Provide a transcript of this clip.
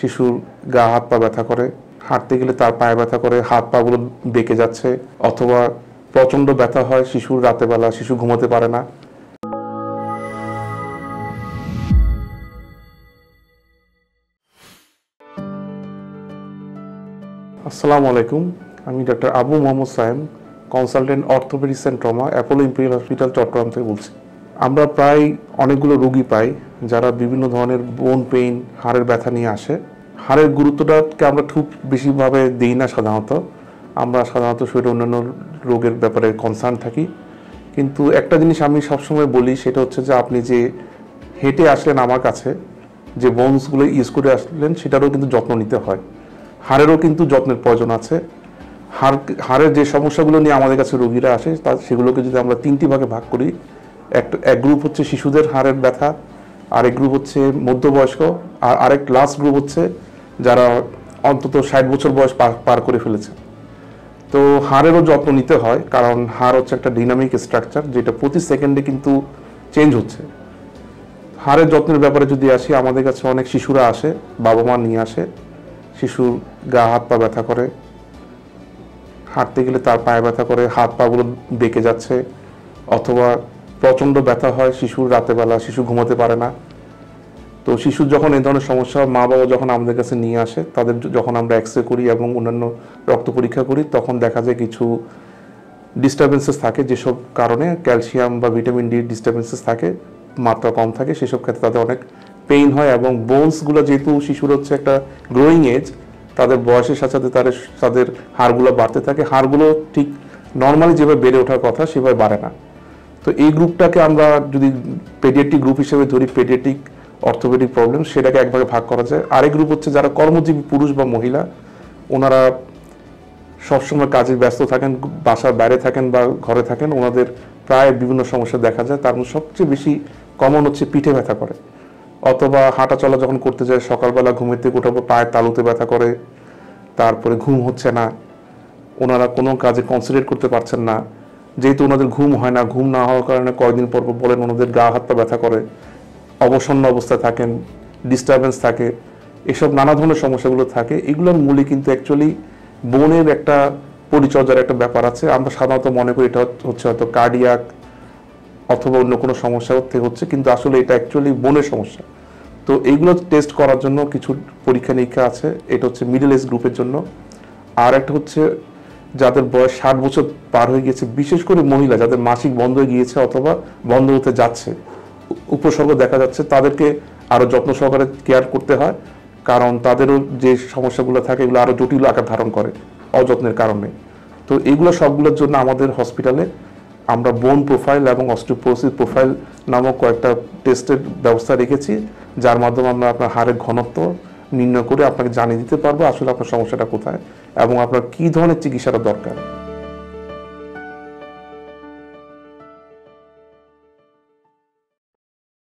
শিশুর গা হাত পা ব্যথা করে, হাঁটতে গেলে তার পায়ে ব্যথা করে, হাত পাগুলো বেঁকে যাচ্ছে, অথবা প্রচণ্ড ব্যথা হয় শিশুর, রাতের বেলা শিশু ঘুমোতে পারে না। আসসালামু আলাইকুম, আমি doctor Abu Mohammad Sayem, consultant orthopaedics and trauma, Apollo Imperial hospital, Chittagong থেকে বলছি। আমরা প্রায় অনেকগুলো রোগী পাই যারা বিভিন্ন ধরনের বোন পেইন, হাড়ের ব্যথা নিয়ে আসে। হাড়ের গুরুত্বটাকে আমরা খুব বেশিভাবে দিই না সাধারণত। আমরা সাধারণত শরীরে অন্যান্য রোগের ব্যাপারে কনসার্ন থাকি। কিন্তু একটা জিনিস আমি সবসময় বলি, সেটা হচ্ছে যে আপনি যে হেঁটে আসলেন আমার কাছে, যে বোনসগুলো ইউজ করে আসলেন, সেটারও কিন্তু যত্ন নিতে হয়। হাড়েরও কিন্তু যত্নের প্রয়োজন আছে। হাড়ের যে সমস্যাগুলো নিয়ে আমাদের কাছে রোগীরা আসে, সেগুলোকে যদি আমরা তিনটি ভাগে ভাগ করি, এক গ্রুপ হচ্ছে শিশুদের হাড়ের ব্যথা, আরেক গ্রুপ হচ্ছে মধ্যবয়স্ক, আর আরেক লাস্ট গ্রুপ হচ্ছে যারা অন্তত 60 বছর বয়স পার করে ফেলেছে। তো হাড়েরও যত্ন নিতে হয়, কারণ হাড় হচ্ছে একটা ডাইনামিক স্ট্রাকচার, যেটা প্রতি সেকেন্ডে কিন্তু চেঞ্জ হচ্ছে। হাড়ের যত্নের ব্যাপারে যদি আসি, আমাদের কাছে অনেক শিশুরা আসে, বাবা মা নিয়ে আসে। শিশুর গা হাত পা ব্যথা করে, হাঁটতে গেলে তার পায়ে ব্যথা করে, হাত পাগুলো বেঁকে যাচ্ছে, অথবা প্রচণ্ড ব্যথা হয় শিশুর, রাতের বেলা শিশু ঘুমোতে পারে না। তো শিশুর যখন এই ধরনের সমস্যা মা বাবা যখন আমাদের কাছে নিয়ে আসে, তাদের যখন আমরা এক্স রে করি এবং অন্যান্য রক্ত পরীক্ষা করি, তখন দেখা যায় কিছু ডিস্টারবেন্সেস থাকে, যেসব কারণে ক্যালসিয়াম বা ভিটামিন ডি ডিস্টারবেন্সেস থাকে, মাত্রা কম থাকে, সেসব ক্ষেত্রে তাদের অনেক পেইন হয়। এবং বোনসগুলো, যেহেতু শিশুর হচ্ছে একটা গ্রোয়িং এজ, তাদের বয়সের সাথে সাথে তাদের হাড়গুলো বাড়তে থাকে। হাড়গুলো ঠিক নর্মালি যেভাবে বেড়ে ওঠার কথা সেভাবে বাড়ে না। তো এই গ্রুপটাকে আমরা যদি পেডিয়াট্রিক গ্রুপ হিসেবে ধরি, পেডিয়াট্রিক অর্থোপেডিক প্রবলেম, সেটাকে একভাগে ভাগ করা যায়। আরেক গ্রুপ হচ্ছে যারা কর্মজীবী পুরুষ বা মহিলা, ওনারা সবসময় কাজে ব্যস্ত থাকেন, বাসার বাইরে থাকেন বা ঘরে থাকেন, ওনাদের প্রায় বিভিন্ন সমস্যা দেখা যায়। তার মধ্যে সবচেয়ে বেশি কমন হচ্ছে পিঠে ব্যথা করে, অথবা হাঁটা চলা যখন করতে যায়, সকালবেলা ঘুমের থেকে ওঠার পর পায়ের তালুতে ব্যথা করে, তারপরে ঘুম হচ্ছে না, ওনারা কোনো কাজে কনসেন্ট্রেট করতে পারছেন না। যেহেতু ওনাদের ঘুম হয় না, ঘুম না হওয়ার কারণে কয়েকদিন পর বলেন ওনাদের গা হাত পা ব্যথা করে, অবসন্ন অবস্থায় থাকেন, ডিস্টারবেন্স থাকে, এসব নানা ধরনের সমস্যাগুলো থাকে। এগুলোর মূলে কিন্তু অ্যাকচুয়ালি বোনের একটা পরিচর্যার একটা ব্যাপার আছে। আমরা সাধারণত মনে করি এটা হচ্ছে হয়তো কার্ডিয়াক অথবা অন্য কোনো সমস্যা হচ্ছে, কিন্তু আসলে এটা অ্যাকচুয়ালি বোনের সমস্যা। তো এইগুলো টেস্ট করার জন্য কিছু পরীক্ষা নিরীক্ষা আছে। এটা হচ্ছে মিডল এজ গ্রুপের জন্য। আর একটা হচ্ছে যাদের বয়স 60 বছর পার হয়ে গিয়েছে, বিশেষ করে মহিলা যাদের মাসিক বন্ধ হয়ে গিয়েছে অথবা বন্ধ হতে যাচ্ছে, উপসর্গ দেখা যাচ্ছে, তাদেরকে আরও যত্ন সহকারে কেয়ার করতে হয়, কারণ তাদেরও যে সমস্যাগুলো থাকে এগুলো আরও জটিল আকার ধারণ করে অযত্নের কারণে। তো এইগুলো সবগুলোর জন্য আমাদের হসপিটালে আমরা বোন প্রোফাইল এবং অস্টিওপোরোসিস প্রোফাইল নামক কয়েকটা টেস্টের ব্যবস্থা রেখেছি, যার মাধ্যমে আমরা আপনার হাড়ের ঘনত্ব নির্ণয় করে আপনাকে জানিয়ে দিতে পারবো আসলে আপনার সমস্যাটা কোথায় এবং আপনার কী ধরনের চিকিৎসাটা দরকার।